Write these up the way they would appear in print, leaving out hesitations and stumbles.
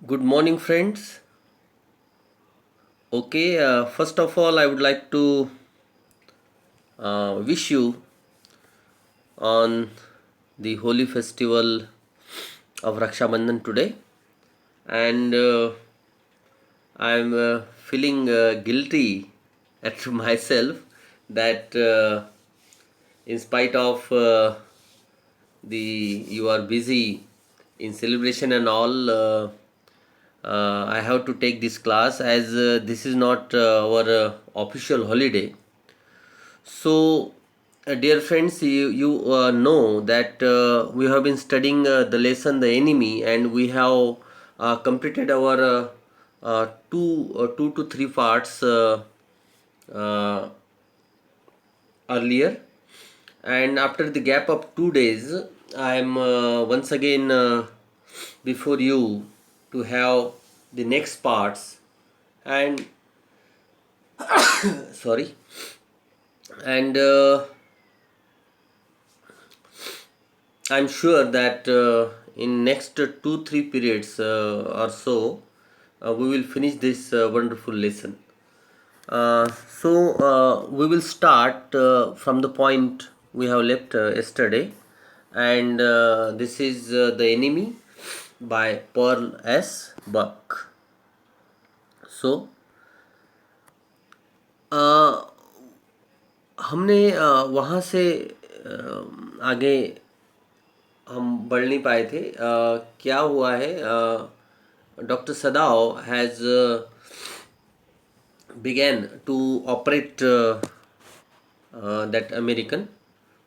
Good morning, friends. Okay, first of all, I would like to wish you on the holy festival of Raksha Bandhan today, and I'm feeling guilty at myself that in spite of the you are busy in celebration and all. I have to take this class as this is not our official holiday. So, dear friends, you know that we have been studying the lesson The Enemy, and we have completed our two to three parts uh, earlier. And after the gap of 2 days, I am once again before you to have the next parts. And sorry, and I'm sure that in next 2 3 periods or so, we will finish this wonderful lesson. So we will start from the point we have left yesterday, and this is The Enemy by Pearl S. Buck. So uh, हमने वहाँ से आगे हम बढ़ नहीं पाए थे। क्या हुआ है, doctor Sadao has began to operate that American.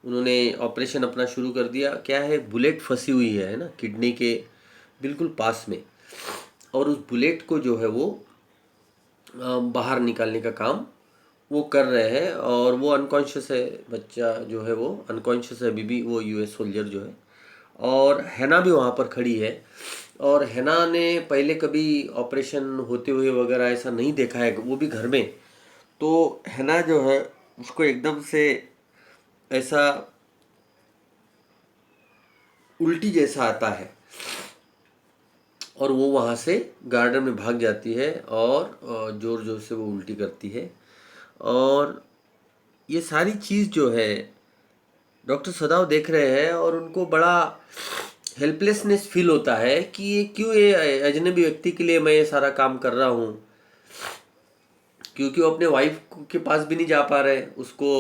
उन्होंने ऑपरेशन अपना शुरू कर दिया। क्या है, बुलेट फंसी हुई है ना किडनी के बिल्कुल पास में, और उस बुलेट को जो है वो बाहर निकालने का काम वो कर रहे हैं, और वो अनकॉन्शियस है। बच्चा जो है वो अनकॉन्शियस है, अभी भी वो यूएस सोल्जर जो है। और हैना भी वहाँ पर खड़ी है, और हैना ने पहले कभी ऑपरेशन होते हुए वगैरह ऐसा नहीं देखा है, वो भी घर में। तो हैना जो है उसको एकदम से ऐसा उल्टी जैसा आता है, और वो वहाँ से गार्डन में भाग जाती है, और ज़ोर ज़ोर से वो उल्टी करती है। और ये सारी चीज़ जो है डॉक्टर सदाव देख रहे हैं, और उनको बड़ा हेल्पलेसनेस फील होता है कि ये क्यों, ये अजनबी व्यक्ति के लिए मैं ये सारा काम कर रहा हूँ, क्योंकि वो अपने वाइफ के पास भी नहीं जा पा रहे। उसको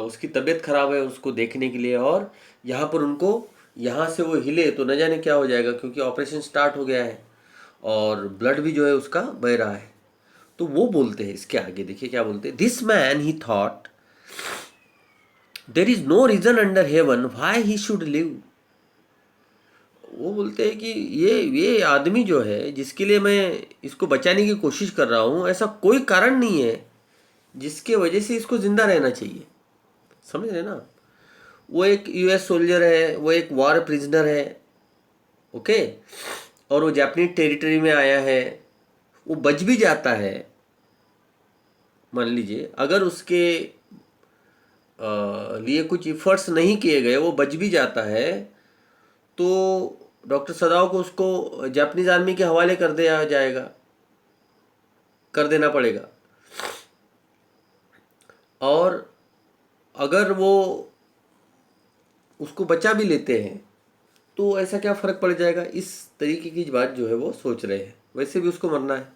उसकी तबीयत खराब है उसको देखने के लिए, और यहाँ पर उनको यहाँ से वो हिले तो न जाने क्या हो जाएगा, क्योंकि ऑपरेशन स्टार्ट हो गया है और ब्लड भी जो है उसका बह रहा है। तो वो बोलते हैं, इसके आगे देखिए क्या बोलते हैं। This man he thought there is no reason under heaven why he should live. वो बोलते हैं कि ये आदमी जो है जिसके लिए मैं इसको बचाने की कोशिश कर रहा हूँ, ऐसा कोई कारण नहीं है जिसके वजह से इसको जिंदा रहना चाहिए। समझ रहे ना? वो एक यूएस सोल्जर है, वो एक वॉर प्रिजनर है, ओके, और वो जापानीज टेरिटरी में आया है। वो बच भी जाता है, मान लीजिए अगर उसके लिए कुछ इफर्ट्स नहीं किए गए, वो बच भी जाता है, तो डॉक्टर सदाव को उसको जापानीज आर्मी के हवाले कर दिया जाएगा, कर देना पड़ेगा। और अगर वो उसको बचा भी लेते हैं तो ऐसा क्या फ़र्क पड़ जाएगा, इस तरीके की बात जो है वो सोच रहे हैं। वैसे भी उसको मरना है।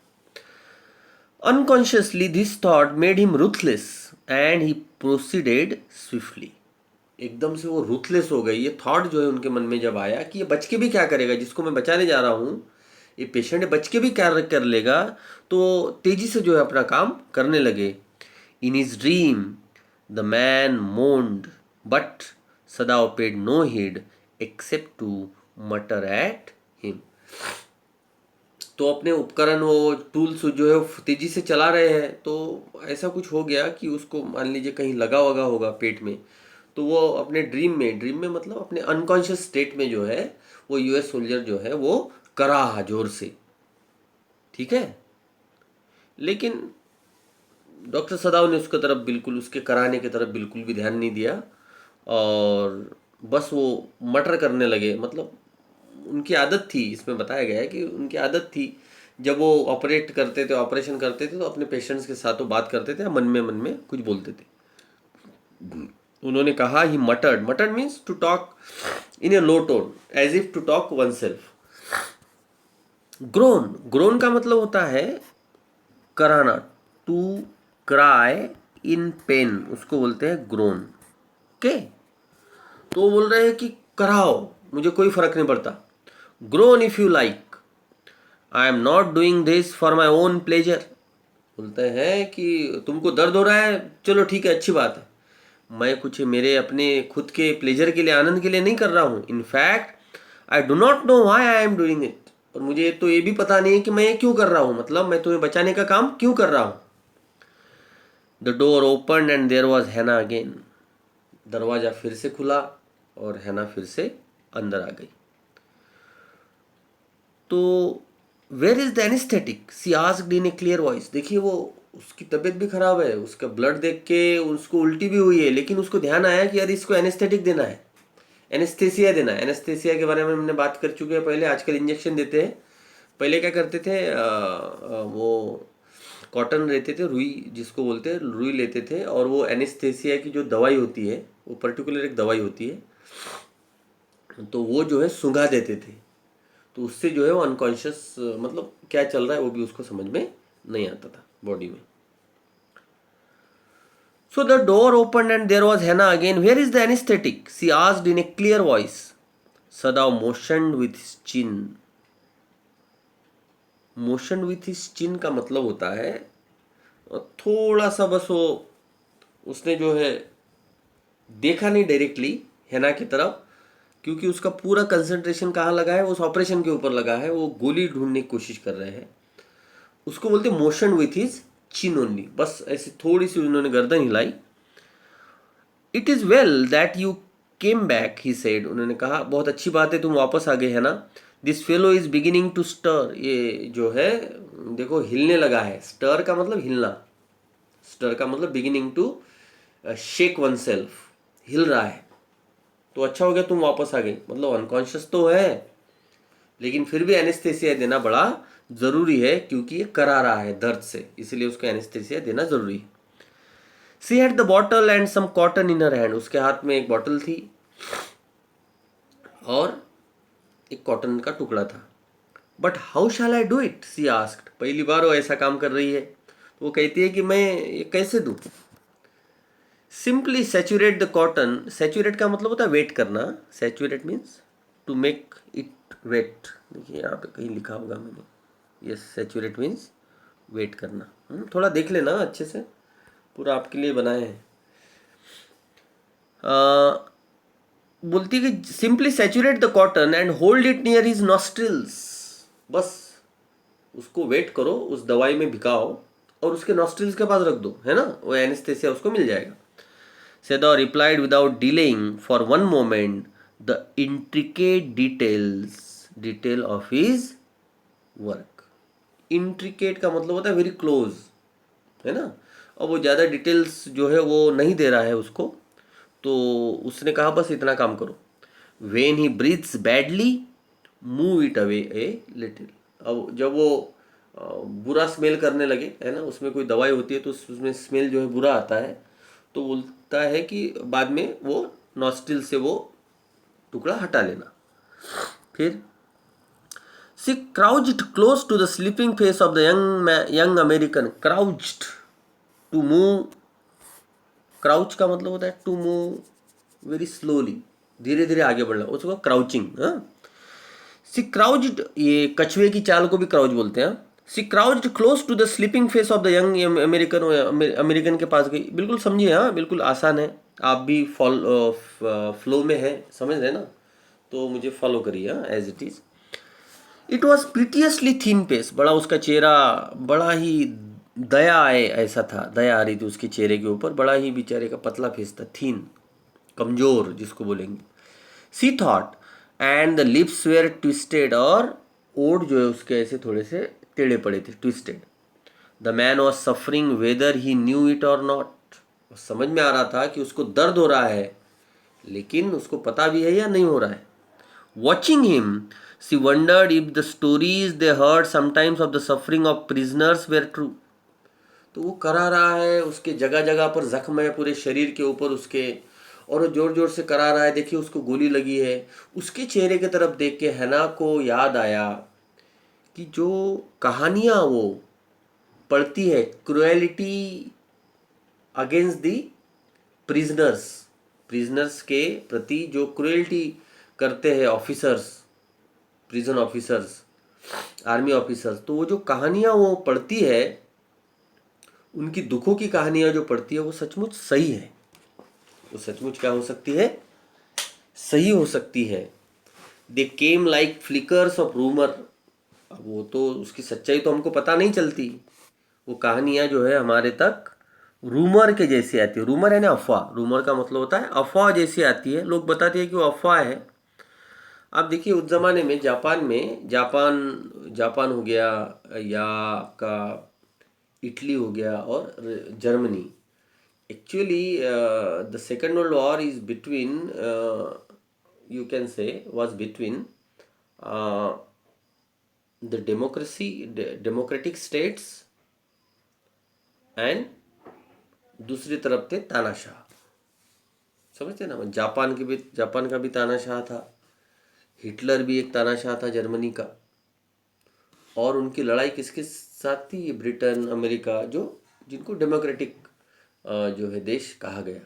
Unconsciously this thought made him ruthless and he proceeded swiftly. एकदम से वो रूथलेस हो गई। ये थॉट जो है उनके मन में जब आया कि ये बच के भी क्या करेगा, जिसको मैं बचाने जा रहा हूँ, ये पेशेंट बच के भी क्या कर लेगा, तो तेजी से जो है अपना काम करने लगे। In his dream the man moaned, but Sadao paid no heed except to mutter at him. तो अपने उपकरण, वो टूल्स जो है वो तेजी से चला रहे हैं, तो ऐसा कुछ हो गया कि उसको मान लीजिए कहीं लगा वगा होगा पेट में। तो वो अपने ड्रीम में मतलब अपने अनकॉन्शियस स्टेट में जो है वो यूएस सोल्जर जो है वो करा जोर से, ठीक है। लेकिन डॉक्टर सदाव ने उसके तरफ बिल्कुल, उसके कराने की तरफ बिल्कुल भी ध्यान नहीं दिया, और बस वो मटर करने लगे। मतलब उनकी आदत थी, इसमें बताया गया है कि उनकी आदत थी, जब वो ऑपरेशन करते थे तो अपने पेशेंट्स के साथ वो बात करते थे, मन में कुछ बोलते थे। उन्होंने कहा he muttered means to talk in a low tone as if to talk oneself. Groan का मतलब होता है कराना, टू क्राई इन पेन, उसको बोलते हैं ग्रोन। ओके, तो वो बोल रहे हैं कि कराओ, मुझे कोई फर्क नहीं पड़ता। Grown if you like, I am not doing this for my own pleasure. बोलते हैं कि तुमको दर्द हो रहा है, चलो ठीक है, अच्छी बात है, मैं कुछ मेरे अपने खुद के प्लेजर के लिए, आनंद के लिए नहीं कर रहा हूँ। In fact I do not know why I am doing it, और मुझे तो ये भी पता नहीं है कि मैं ये क्यों कर रहा हूँ, मतलब मैं तुम्हें बचाने का काम क्यों कर रहा हूँ। The door open and there was Hana again, दरवाजा फिर से खुला और हैना फिर से अंदर आ गई। तो where is the anesthetic, she asked in a clear voice. देखिए वो, उसकी तबीयत भी खराब है, उसका ब्लड देख के उसको उल्टी भी हुई है, लेकिन उसको ध्यान आया कि यार इसको एनेस्थेटिक देना है, एनेस्थेसिया देना है। एनेस्थेसिया के बारे में हमने बात कर चुके हैं पहले। आजकल इंजेक्शन देते हैं, पहले क्या करते थे, वो कॉटन रहते थे, रुई जिसको बोलते हैं, रुई लेते थे, और वो एनेस्थेसिया की जो दवाई होती है, वो पर्टिकुलर एक दवाई होती है, तो वो जो है सुंघा देते थे, तो उससे जो है वो अनकॉन्शियस, मतलब क्या चल रहा है वो भी उसको समझ में नहीं आता था बॉडी में। So the door open and there was Hana again. Where is the anesthetic, she asked in a clear voice. Sadao motioned with his chin. Motion with his chin का मतलब होता है थोड़ा सा बस वो, उसने जो है देखा नहीं डायरेक्टली हैना की तरफ, क्योंकि उसका पूरा कंसंट्रेशन कहाँ लगा है, उस ऑपरेशन के ऊपर लगा है, वो गोली ढूंढने की कोशिश कर रहे हैं। उसको बोलते motion with his chin only, बस ऐसे थोड़ी सी उन्होंने गर्दन हिलाई। It is well that you came back, he said. उन्होंने कहा बहुत अच्छी बात है तुम वापस आ गए है ना। This fellow is beginning to stir, ये जो है देखो हिलने लगा है। स्टर का मतलब हिलना, स्टर का मतलब beginning to shake oneself, हिल रहा है। तो अच्छा हो गया तुम वापस आ गई, मतलब अनकॉन्शियस तो है, लेकिन फिर भी एनेस्थेसिया देना बड़ा ज़रूरी है, क्योंकि ये करा रहा है दर्द से, इसलिए उसको एनेस्थेसिया देना ज़रूरी है। She had the bottle and some cotton in her hand, उसके हाथ में एक बॉटल थी और एक कॉटन का टुकड़ा था। But how shall I do it, she asked. पहली बार वो ऐसा काम कर रही है, तो वो कहती है कि मैं ये कैसे दूँ। Simply saturate the cotton, saturate का मतलब होता है वेट करना, saturate means to make it wet. देखिए यहाँ पे कहीं लिखा होगा मैंने, यस, सैचुरेट मीन्स वेट करना। थोड़ा देख लेना अच्छे से, पूरा आपके लिए बनाए हैं। बोलती है कि simply saturate the cotton and hold it near his nostrils, बस उसको वेट करो, उस दवाई में भिगाओ और उसके नॉस्ट्रिल्स के पास रख दो, है ना, वो एनेस्थेसिया उसको मिल जाएगा। Sedor replied without delaying for one moment the intricate detail of his work. Intricate का मतलब होता है वेरी क्लोज, है ना, और वो ज़्यादा डिटेल्स जो है वो नहीं दे रहा है उसको, तो उसने कहा बस इतना काम करो। When he breathes badly, move it away a little. अब जब वो बुरा स्मेल करने लगे, है ना, उसमें कोई दवाई होती है तो उसमें स्मेल जो है बुरा आता है, तो बोलता है कि बाद में वो नॉस्ट्रिल से वो टुकड़ा हटा लेना। फिर she crouched close to the sleeping face of the young American. Crouched, to move, crouch का मतलब होता है टू मूव वेरी स्लोली, धीरे धीरे आगे बढ़ना, उसको क्राउचिंग। सी क्राउच्ड, ये कछुए की चाल को भी क्राउच बोलते हैं। She crouched close to the sleeping face of the young American, American के पास गई। बिल्कुल समझिए, हाँ बिल्कुल आसान है, आप भी फ्लो में है, समझ रहे ना, तो मुझे फॉलो करिए as it is. It was piteously thin face, बड़ा उसका चेहरा बड़ा ही दया आए ऐसा था, दया आ रही थी उसके चेहरे के ऊपर, बड़ा ही बेचारे का पतला फेस था, थीन, कमजोर जिसको बोलेंगे। She thought and the lips were twisted, और ओठ जो है उसके ऐसे थोड़े से टेढ़े पड़े थे, twisted. The man was suffering weather he knew it और नॉट, समझ में आ रहा था कि उसको दर्द हो रहा है, लेकिन उसको पता भी है या नहीं हो रहा है। Watching him she wondered if the stories they heard sometimes of the suffering of prisoners were true. तो वो करा रहा है, उसके जगह जगह पर जख्म है पूरे शरीर के ऊपर उसके, और वो जोर जोर से करा रहा है, देखिए उसको गोली लगी है। उसके चेहरे की तरफ देख के हैना को याद आया कि जो कहानियाँ वो पढ़ती है, cruelty against the prisoners, prisoners के प्रति जो क्रुएल्टी करते हैं officers, prison officers, army officers, तो वो जो कहानियाँ वो पढ़ती है, उनकी दुखों की कहानियाँ जो पढ़ती है, वो सचमुच सही है। वो सचमुच क्या हो सकती है? सही हो सकती है। They came like flickers of rumour. अब वो तो उसकी सच्चाई तो हमको पता नहीं चलती, वो कहानियाँ जो है हमारे तक रूमर के जैसी आती है। रूमर है ना अफवाह, रूमर का मतलब होता है अफवाह जैसी आती है, लोग बताते हैं कि वो अफवाह है। आप देखिए उस ज़माने में जापान में, जापान हो गया, या आपका इटली हो गया और Germany, actually the second world war is between, you can say was between the democratic states and दूसरी तरफ थे तानाशाह। समझते ना, जापान का भी तानाशाह था, हिटलर भी एक तानाशाह था जर्मनी का। और उनकी लड़ाई किसके साथ थी? ये ब्रिटेन, अमेरिका, जो जिनको डेमोक्रेटिक जो है देश कहा गया।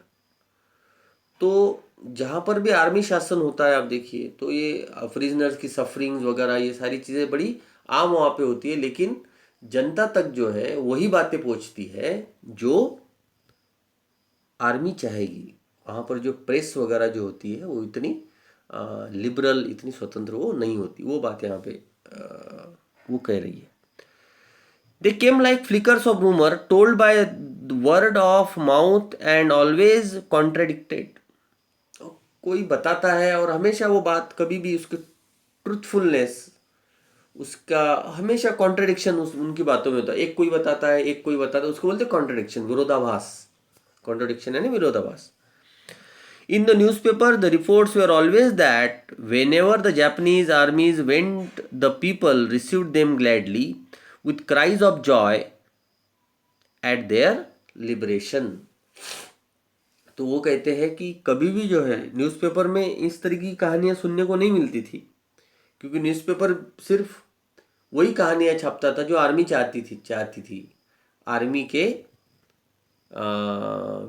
तो जहाँ पर भी आर्मी शासन होता है, आप देखिए, तो ये प्रिजनर्स की सफरिंग्स वगैरह ये सारी चीज़ें बड़ी आम वहाँ पे होती है, लेकिन जनता तक जो है वही बातें पहुँचती है जो आर्मी चाहेगी। वहाँ पर जो प्रेस वगैरह जो होती है वो इतनी लिबरल, इतनी स्वतंत्र वो नहीं होती। वो बात यहाँ पे वो कह रही है। They came like flickers of rumour told by word of mouth and always contradicted. कोई बताता है और हमेशा वो बात, कभी भी उसकी ट्रुथफुलनेस, उसका हमेशा कॉन्ट्रडिक्शन उनकी बातों में होता है। एक कोई बताता है, एक कोई बताता है, उसको बोलते हैं कॉन्ट्रडिक्शन, विरोधाभास। कॉन्ट्रडिक्शन है ना, विरोधाभास। In the newspaper, the reports were always that whenever the Japanese armies went, the people received them gladly with cries of joy at their liberation. तो वो कहते हैं कि कभी भी जो है न्यूज़पेपर में इस तरह की कहानियाँ सुनने को नहीं मिलती थी, क्योंकि न्यूज़पेपर सिर्फ वही कहानियाँ छापता था जो आर्मी चाहती थी। आर्मी के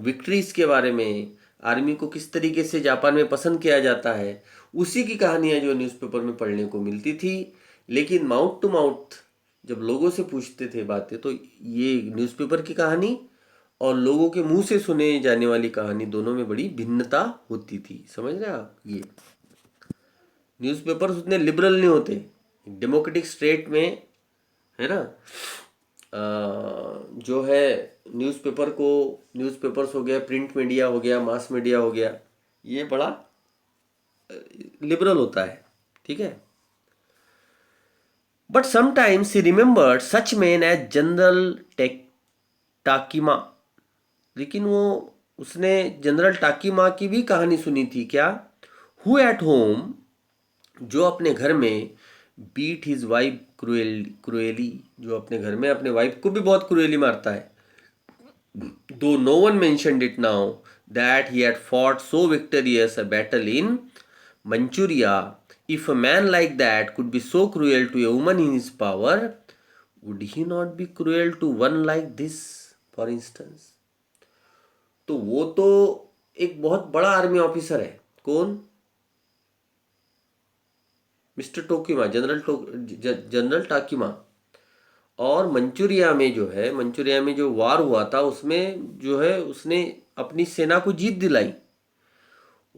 विक्ट्रीज के बारे में, आर्मी को किस तरीके से जापान में पसंद किया जाता है, उसी की कहानियाँ जो न्यूज़पेपर में पढ़ने को मिलती थी। लेकिन माउथ टू माउथ जब लोगों से पूछते थे बातें, तो ये न्यूज़पेपर की कहानी और लोगों के मुंह से सुने जाने वाली कहानी, दोनों में बड़ी भिन्नता होती थी। समझ रहे आप? ये न्यूज़पेपर्स उतने लिबरल नहीं होते डेमोक्रेटिक स्टेट में, है ना। जो है न्यूज़पेपर्स हो गया, प्रिंट मीडिया हो गया, मास मीडिया हो गया, ये बड़ा लिबरल होता है, ठीक है। But sometimes he remembered such man as General Takima. लेकिन उसने जनरल टाकीमा की भी कहानी सुनी थी क्या? हु एट होम, जो अपने घर में बीट हिज वाइफ क्रुएली, जो अपने घर में अपने वाइफ को भी बहुत क्रुएली मारता है। Though no one mentioned it now that he had fought so victorious a battle in Manchuria, if a man like that could be so cruel to a woman in his power, would he not be cruel to one like this for instance. तो वो तो एक बहुत बड़ा army officer है। कौन? Mister Tokima, General Takima. और Manchuria में जो वार हुआ था, उसमें जो है उसने अपनी सेना को जीत दिलाई।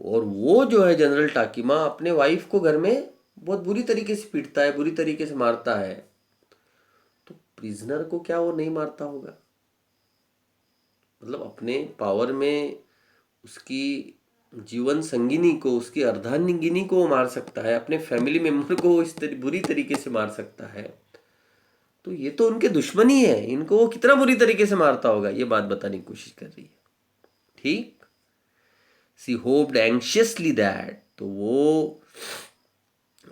और वो जो है जनरल टाकीमा अपने वाइफ को घर में बहुत बुरी तरीके से पीटता है, बुरी तरीके से मारता है। तो प्रिजनर को क्या वो नहीं मारता होगा? मतलब अपने पावर में उसकी जीवन संगिनी को, उसकी अर्धांगिनी को वो मार सकता है, अपने फैमिली मेंबर को वो बुरी तरीके से मार सकता है। तो ये तो उनके दुश्मनी है, इनको वो कितना बुरी तरीके से मारता होगा, ये बात बताने की कोशिश कर रही है। ठीक। सी होप्ड एंशियसली दैट, तो वो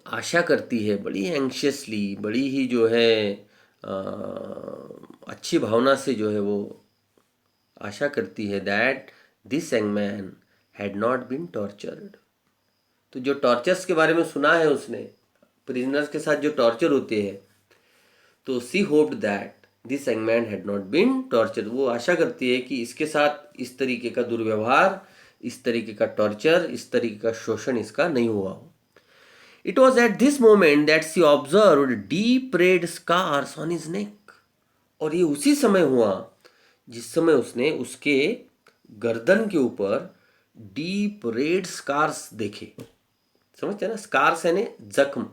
आशा करती है, बड़ी एंग्शियसली, बड़ी ही जो है अच्छी भावना से जो है वो आशा करती है that this young man had not been tortured. तो जो टॉर्चर्स के बारे में सुना है उसने, प्रिजनर्स के साथ जो टॉर्चर होते हैं, तो she hoped that this young man had not been torture. वो आशा करती है कि इसके साथ इस तरीके का दुर्व्यवहार, इस तरीके का टॉर्चर, इस तरीके का शोषण इसका नहीं हुआ हो। It was at this moment that she observed deep red scars on his neck. और ये उसी समय हुआ जिस समय उसने उसके गर्दन के ऊपर डीप रेड स्कार्स देखे। समझते हैं ना, स्कार्स यानी जख्म।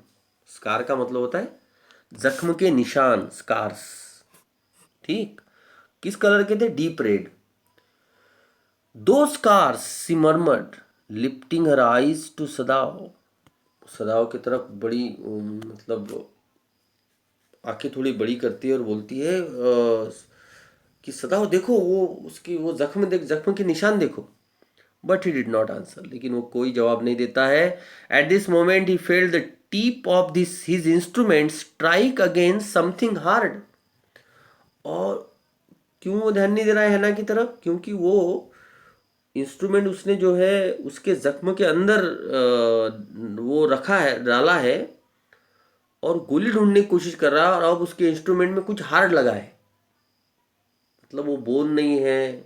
स्कार का मतलब होता है जख्म के निशान, स्कार्स। ठीक, किस कलर के थे? Deep red. दो scars she murmured lifting her eyes to Sadao. Sadao की तरफ बड़ी मतलब आंखें थोड़ी बड़ी करती है और बोलती है कि सदाव देखो, वो उसकी वो जख्म देख, जख्म के निशान देखो। But he did not answer, लेकिन वो कोई जवाब नहीं देता है। Eight this moment he felt the tip of this his instrument strike against something hard. और क्यों वो ध्यान नहीं दे रहा है हैना की तरफ? क्योंकि वो इंस्ट्रूमेंट उसने जो है उसके जख्म के अंदर वो रखा है, डाला है, और गोली ढूंढने की कोशिश कर रहा है, और अब उसके इंस्ट्रूमेंट में कुछ हार्ड लगा है। मतलब वो बोन नहीं है,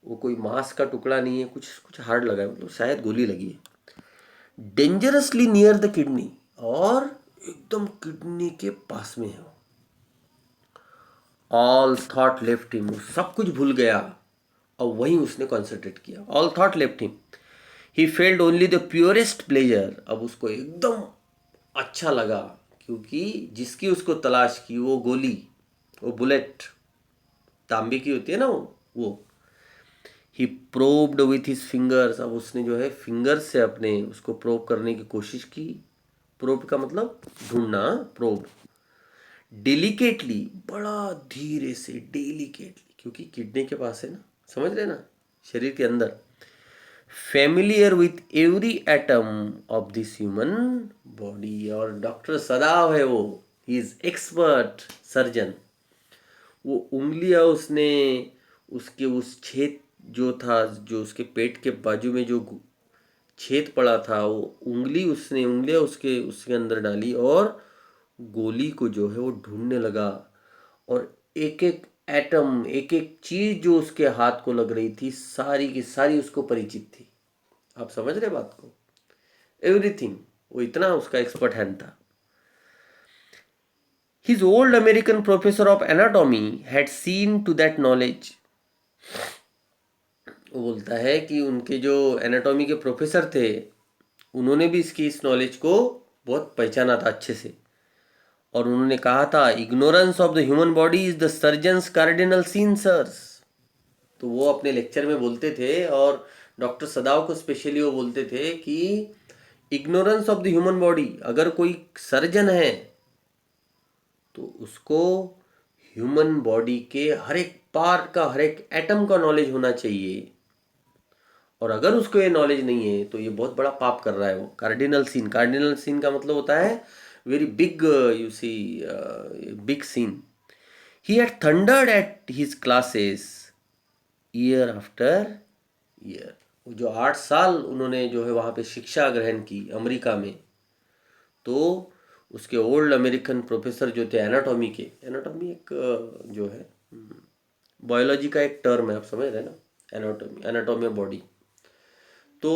वो कोई मांस का टुकड़ा नहीं है, कुछ कुछ हार्ड लगा है, मतलब शायद गोली लगी है। डेंजरसली नियर द किडनी, और एकदम किडनी के पास में है। ऑल थॉट लेफ्ट हिम, सब कुछ भूल गया और वहीं उसने कॉन्सेंट्रेट किया। All thought left him, he failed only the purest pleasure. अब उसको एकदम अच्छा लगा, क्योंकि जिसकी उसको तलाश की, वो गोली, वो बुलेट तांबे की होती है ना, वो ही प्रोब्ड विथ हिज फिंगर्स। अब उसने जो है फिंगर्स से अपने उसको प्रोब करने की कोशिश की। प्रोब का मतलब ढूंढना, प्रोब। डेलिकेटली, बड़ा धीरे से, डेलिकेटली, क्योंकि किडनी के पास है ना, समझ रहे ना, शरीर के अंदर। Familiar with every atom of this human body. और डॉक्टर सदाव है वो, ही इज एक्सपर्ट सर्जन। वो उंगलियां उसने उसके उस छेद जो था, जो उसके पेट के बाजू में जो छेद पड़ा था, वो उंगलियां उसके उसके अंदर डाली और गोली को जो है वो ढूंढने लगा। और एक एक एटम, एक एक चीज जो उसके हाथ को लग रही थी, सारी की सारी उसको परिचित थी। आप समझ रहे बात को? एवरीथिंग, वो इतना उसका एक्सपर्ट हैंड था। His old American professor of anatomy had seen to that knowledge. वो बोलता है कि उनके जो एनाटॉमी के प्रोफेसर थे, उन्होंने भी इसकी इस नॉलेज को बहुत पहचाना था अच्छे से। और उन्होंने कहा था, ignorance of the human body is the surgeon's cardinal sin sirs. तो वो अपने लेक्चर में बोलते थे, और डॉक्टर सदाव को स्पेशली वो बोलते थे कि ignorance of the human body, अगर कोई सर्जन है तो उसको ह्यूमन बॉडी के हर एक पार्ट का, हर एक एटम का नॉलेज होना चाहिए। और अगर उसको ये नॉलेज नहीं है तो ये बहुत बड़ा पाप कर रहा है वो। कार्डिनल सीन, कार्डिनल सीन का मतलब होता है very big, you see, big sin. He had thundered at his classes year after year. वो जो 8 साल उन्होंने जो है वहाँ पे शिक्षा ग्रहण की अमेरिका में, तो उसके ओल्ड अमेरिकन प्रोफेसर जो थे एनाटॉमी के, एनाटॉमी एक जो है बायोलॉजी का एक टर्म है, आप समझ रहे हैं ना, एनाटॉमी, एनाटॉमी ऑफ बॉडी। तो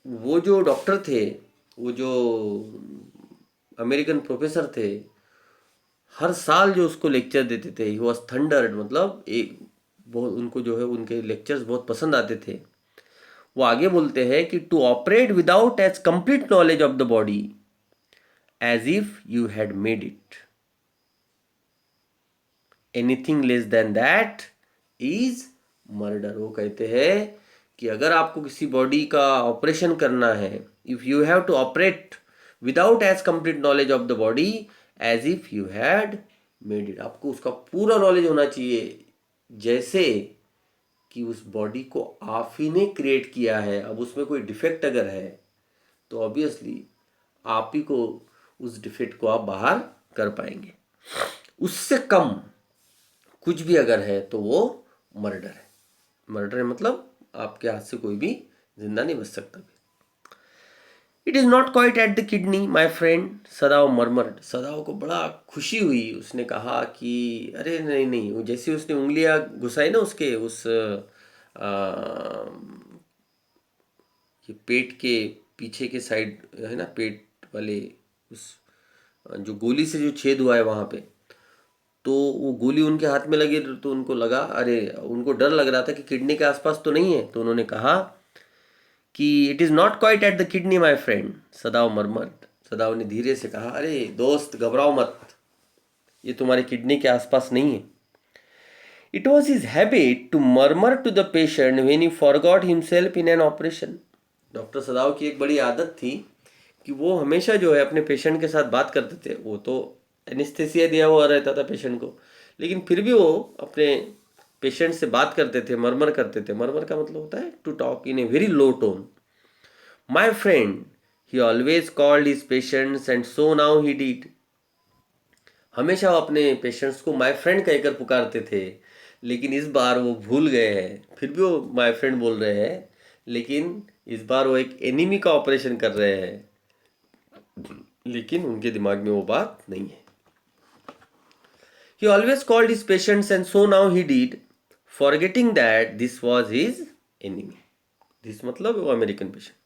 वो जो डॉक्टर थे, वो जो अमेरिकन प्रोफेसर थे, हर साल जो उसको लेक्चर देते थे, ही वॉज थंडर्ड, मतलब एक बहुत उनको जो है उनके लेक्चर्स बहुत पसंद आते थे। वो आगे बोलते हैं कि to operate without as complete knowledge of the body as if you had made it, anything less than that is murder. वो कहते हैं कि अगर आपको किसी बॉडी का ऑपरेशन करना है, if you have to operate without as complete knowledge of the body as if you had made it, आपको उसका पूरा नॉलेज होना चाहिए, जैसे कि उस बॉडी को आप ही ने क्रिएट किया है। अब उसमें कोई डिफेक्ट अगर है तो ऑब्वियसली आप ही को उस डिफेक्ट को आप बाहर कर पाएंगे। उससे कम कुछ भी अगर है तो वो मर्डर है। मर्डर है मतलब आपके हाथ से कोई भी जिंदा नहीं बच सकता। It is not quite at the kidney my friend, Sadao murmured. Sadao को बड़ा खुशी हुई, उसने कहा कि अरे नहीं नहीं, वो जैसे उसने उंगलियां घुसाई ना उसके उस ये पेट के पीछे के साइड है ना, पेट वाले उस जो गोली से जो छेद हुआ है वहाँ पे, तो वो गोली उनके हाथ में लगी तो उनको लगा, अरे उनको डर लग रहा था कि किडनी के आसपास तो नहीं है, तो उन्होंने कहा कि it is not quite at the kidney my friend, Sadao murmur. Sadao ने धीरे से कहा, अरे दोस्त घबराओ मत, ये तुम्हारी किडनी के आसपास नहीं है। It was his habit to murmur to the patient when he forgot himself in an operation. Doctor Sadao की एक बड़ी आदत थी कि वो हमेशा जो है अपने पेशेंट के साथ बात करते थे। वो तो एनेस्थेसिया दिया हुआ रहता था पेशेंट को, लेकिन फिर भी वो अपने पेशेंट से बात करते थे, मरमर करते थे। मरमर का मतलब होता है to talk in a very low tone. My friend, he always called his patients and so now he did. हमेशा वो अपने पेशेंट्स को माय फ्रेंड कहकर पुकारते थे, लेकिन इस बार वो भूल गए हैं। फिर भी वो माय फ्रेंड बोल रहे हैं, लेकिन इस बार वो एक एनिमी का ऑपरेशन कर रहे हैं, लेकिन उनके दिमाग में वो बात नहीं है। He always called his patients and so now he did, forgetting that this was his enemy. This मतलब वो American patient.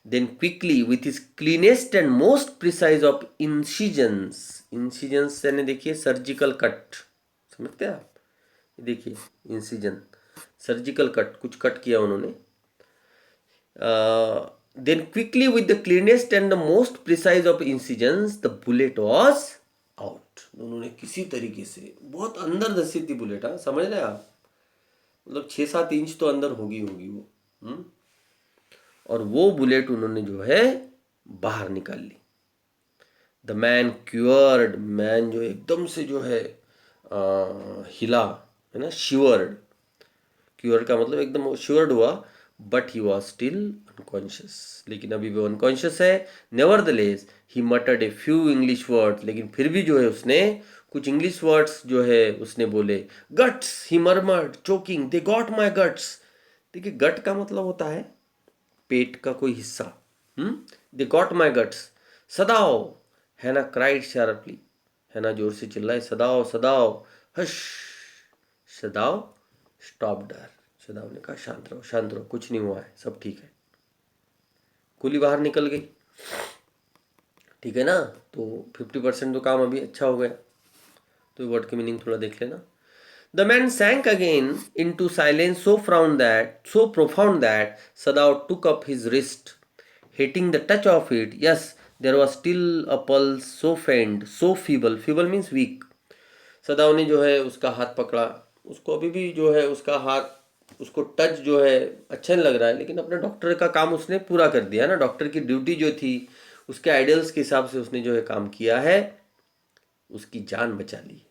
Then quickly with his cleanest and most precise of incisions, incisions यानी देखिए सर्जिकल कट, समझते हैं आप? देखिए incision, surgical cut, कुछ cut किया उन्होंने। Then quickly with the cleanest and the most precise of incisions, the bullet was out. उन्होंने किसी तरीके से, बहुत अंदर धसी थी बुलेट, हाँ समझ रहे आप, मतलब 6-7 इंच तो अंदर होगी वो। और वो बुलेट उन्होंने जो है बाहर निकाल ली। द मैन क्यूअर्ड, मैन जो एकदम से जो है हिला, है ना, शिवर्ड। क्यूअर्ड का मतलब एकदम शिवर्ड हुआ, but he was still unconscious, लेकिन अभी वो अनकॉन्शियस है। Never the less he मटर्ड a few English words, लेकिन फिर भी जो है उसने कुछ इंग्लिश वर्ड्स जो है उसने बोले। Guts, he murmured choking, they got my guts. देखिए गट का मतलब होता है पेट का कोई हिस्सा। They got my guts. सदाओ, हैना क्राइड शार्पली, हैना जोर से चिल्लाए, सदाओ सदाओ। हश, सदाओ स्टॉप डर। सदाव ने कहा शांत रहो, कुछ नहीं हुआ है, सब ठीक है। गोली बाहर निकल गई, ठीक है ना, तो 50% तो काम अभी अच्छा हो गया। तो वर्ड की मीनिंग थोड़ा देख लेना। The man sank again into silence so profound that Sadao took up his wrist, hating the touch of it. Yes, there was still a pulse, so faint, so feeble. Feeble means weak. सदाव ने जो है उसका हाथ पकड़ा, उसको अभी भी जो है उसका हाथ, उसको टच जो है अच्छा नहीं लग रहा है, लेकिन अपने डॉक्टर का काम उसने पूरा कर दिया ना। डॉक्टर की ड्यूटी जो थी उसके आइडियल्स के हिसाब से उसने जो है काम किया है, उसकी जान बचा ली।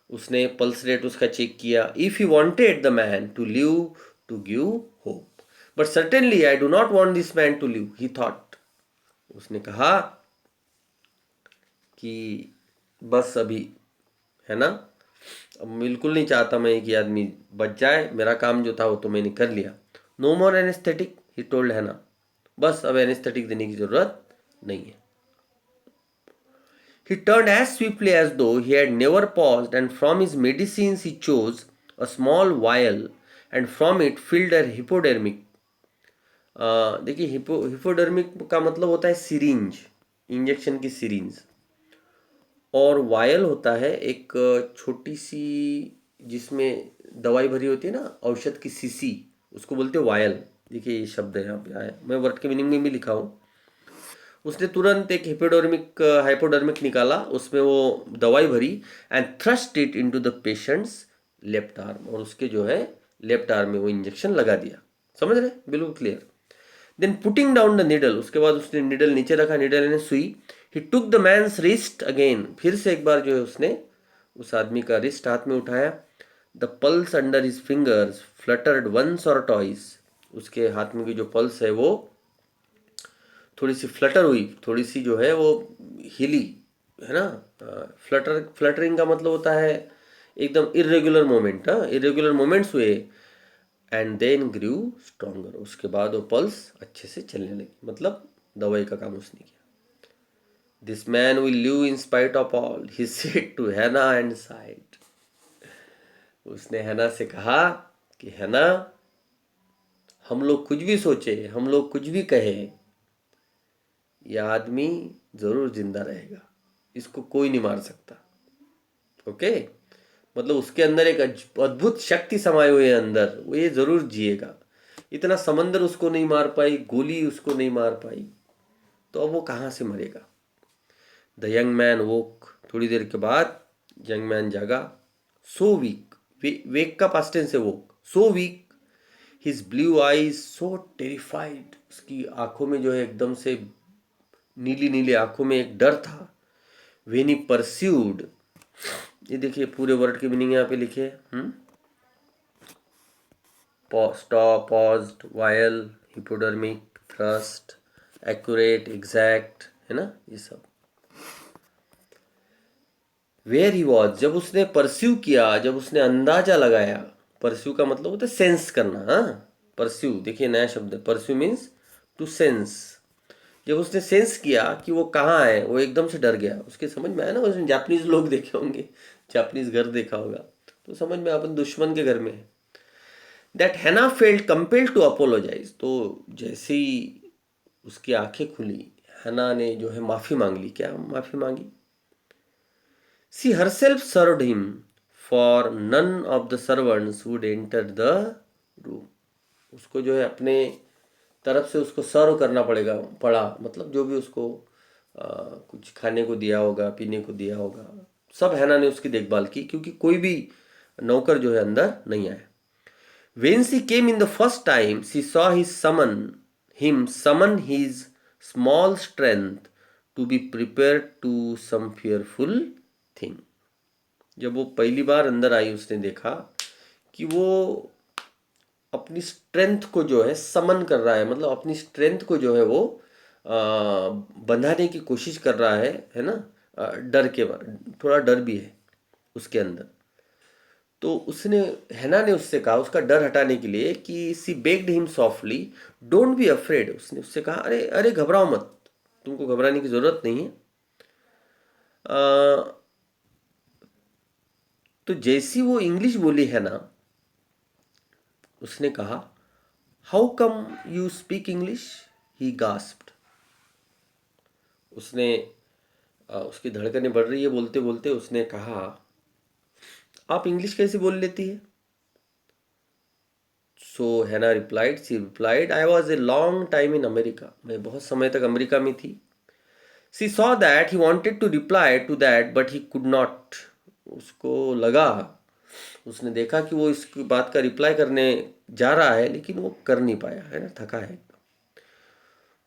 उसने पल्स रेट उसका चेक किया। If he wanted the man to live to give hope, but certainly I do not want this man to live, he thought. उसने कहा कि बस अभी, है ना, अब बिल्कुल नहीं चाहता मैं कि आदमी बच जाए, मेरा काम जो था वो तो मैंने कर लिया। No more anaesthetic, he told, है ना, बस अब एनेस्थेटिक देने की जरूरत नहीं है। He turned as swiftly as though he had never paused, and from his medicines he chose a small vial and from it filled a hypodermic. देखिए हिपोडर्मिक का मतलब होता है सिरिंज, इंजेक्शन की सिरिंज, और वायल होता है एक छोटी सी जिसमें दवाई भरी होती है ना, औषध की शीशी, उसको बोलते हैं वायल। देखिए ये शब्द है यहाँ पे आया, मैं वर्ड के मीनिंग में भी लिखा हूँ। उसने तुरंत एक हाइपोडर्मिक निकाला, उसमें वो दवाई भरी, and thrust it into the patients left arm, और उसके जो है लेफ्ट आर्म में वो इंजेक्शन लगा दिया। समझ रहे, बिल्कुल clear. Then putting down the needle, उसके बाद उसने निडल नीचे रखा, निडल यानी सुई। He took the man's wrist again, फिर से एक बार जो है उसने उस आदमी का रिस्ट हाथ में उठाया। The pulse under his fingers fluttered once और ट्वाइस, उसके हाथ में की जो पल्स है वो थोड़ी सी फ्लटर हुई, थोड़ी सी जो है वो हिली, है ना। फ्लटरिंग का मतलब होता है एकदम इरेगुलर मोमेंट, हाँ, इरेगुलर मोमेंट्स हुए। एंड देन ग्रू स्ट्रॉन्गर, उसके बाद वो पल्स अच्छे से चलने लगी, मतलब दवाई का काम उसने किया। This man will live in spite of all, he said to Hana and sighed. उसने हैना से कहा कि हैना, हम लोग कुछ भी सोचे, हम लोग कुछ भी कहे, यह आदमी जरूर जिंदा रहेगा, इसको कोई नहीं मार सकता। ओके, मतलब उसके अंदर एक अद्भुत शक्ति समाई हुई है अंदर, वो ये जरूर जिएगा। इतना समंदर उसको नहीं मार पाई, गोली उसको नहीं मार पाई, तो अब वो कहाँ से मरेगा। द यंग मैन वोक, थोड़ी देर के बाद यंग मैन जागा। सो वीक, वेक का पास्ट टेंस है woke, so weak, his blue eyes so terrified, उसकी आंखों में जो है एकदम से नीली नीली आंखों में एक डर था। वेन ही परस्यूड, ये देखिए पूरे वर्ड की मीनिंग यहाँ पे लिखे हैं। Stop, paused, vial, hypodermic, thrust, accurate, exact, है ना ये सब। वेयर ही वॉज, जब उसने परस्यू किया, जब उसने अंदाजा लगाया। परस्यू का मतलब होता है सेंस करना, हाँ। परस्यू देखिए नया शब्द है, परस्यू मीन्स टू सेंस। जब उसने सेंस किया कि वो कहाँ है, वो एकदम से डर गया। उसके समझ में आया ना, उसने जापानीज लोग देखे होंगे, जापानीज घर देखा होगा, तो समझ में अपन दुश्मन के घर में है। दैट हैना फेल्ट कंपेल्ड टू अपोलोजाइज, तो जैसे ही उसकी आंखें खुली, हैना ने जो है माफी मांग ली। क्या माफी मांगी? She herself served him, for none of the servants would enter the room. उसको जो है अपने तरफ से उसको सर्व करना पड़ा, मतलब जो भी उसको कुछ खाने को दिया होगा, पीने को दिया होगा, सब हैना ने उसकी देखभाल की, क्योंकि कोई भी नौकर जो है अंदर नहीं आया। When she came in the first time, she saw him summon his small strength to be prepared to some fearful thing. जब वो पहली बार अंदर आई, उसने देखा कि वो अपनी स्ट्रेंथ को जो है समन कर रहा है, मतलब अपनी स्ट्रेंथ को जो है वो बंधाने की कोशिश कर रहा है ना। डर के बारे, थोड़ा डर भी है उसके अंदर। तो उसने, हैना ने उससे कहा, उसका डर हटाने के लिए, कि she begged him softly, don't be afraid. उसने उससे कहा, अरे अरे घबराओ मत, तुमको घबराने की जरूरत नहीं है। तो जैसी वो इंग्लिश बोली है ना, उसने कहा, how come you speak English, he gasped. उसने उसकी धड़कनें बढ़ रही है बोलते बोलते, उसने कहा, आप इंग्लिश कैसे बोल लेती है? So Hana replied, she replied, I was a long time in America, मैं बहुत समय तक अमेरिका में थी। She saw that he wanted to reply to that but he could not. उसको लगा, उसने देखा कि वो इस बात का रिप्लाई करने जा रहा है, लेकिन वो कर नहीं पाया, है ना, थका है।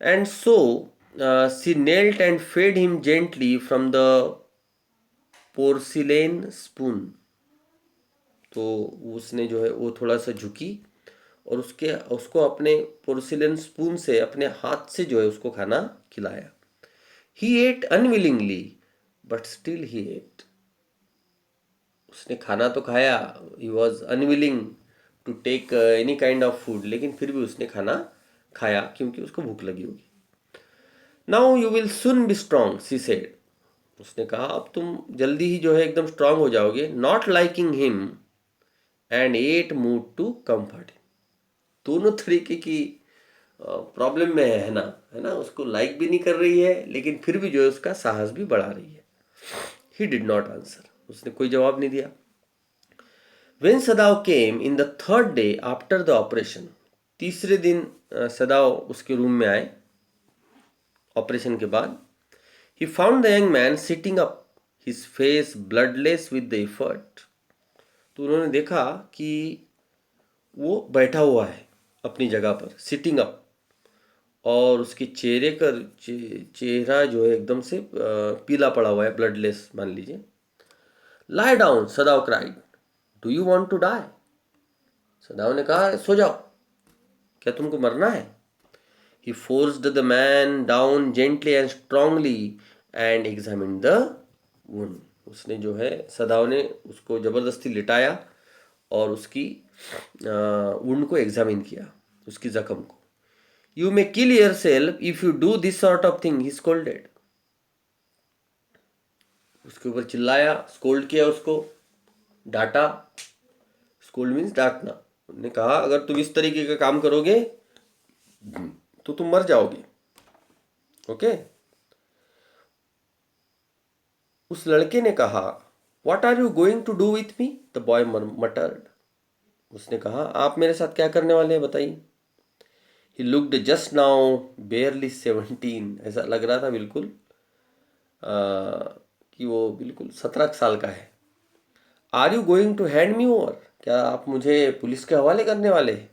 And so she knelt and fed him gently from the porcelain spoon. तो उसने जो है वो थोड़ा सा झुकी, और उसको अपने पोर्सिलेन स्पून से, अपने हाथ से जो है उसको खाना खिलाया। He ate unwillingly but still he ate. उसने खाना तो खाया, he was unwilling to take any kind of food, लेकिन फिर भी उसने खाना खाया क्योंकि उसको भूख लगी होगी। Now you will soon B strong, she said. उसने कहा, अब तुम जल्दी ही जो है एकदम स्ट्रांग हो जाओगे। Not liking him and yet moved to comfort him. दोनों तरीके की प्रॉब्लम में है ना, उसको लाइक भी नहीं कर रही है, लेकिन फिर भी जो है उसका साहस भी बढ़ा रही है। ही डिड नॉट आंसर, उसने कोई जवाब नहीं दिया। When सदाव came in the third day after the operation, तीसरे दिन सदाव उसके रूम में आए ऑपरेशन के बाद। He found the young man sitting up, his face bloodless with the effort. तो उन्होंने देखा कि वो बैठा हुआ है अपनी जगह पर, सिटिंग अप, और उसके चेहरे का चेहरा जो है एकदम से पीला पड़ा हुआ है, ब्लडलेस मान लीजिए। Lie down, Sadao cried, do you want to die. Sadao ने कहा, सो जाओ, क्या तुमको मरना है? He forced the man down gently and strongly and examined the wound. उसने जो है सदाव ने उसको ज़बरदस्ती लिटाया और उसकी वुंड को एग्जामिन किया, उसकी जख्म को. You may kill yourself if you do this sort of thing, he scolded. उसके ऊपर चिल्लाया, स्कोल्ड किया उसको, डांटा. स्कोल्ड मीन्स डांटना. उन्होंने कहा अगर तुम इस तरीके का काम करोगे तो तुम मर जाओगे. ओके. उस लड़के ने कहा what are you going to do with me, the boy muttered. उसने कहा आप मेरे साथ क्या करने वाले हैं बताइए. He looked just now बेयरली 17. ऐसा लग रहा था बिल्कुल कि वो बिल्कुल 17 साल का है. Are you going to hand me over, क्या आप मुझे पुलिस के हवाले करने वाले हैं.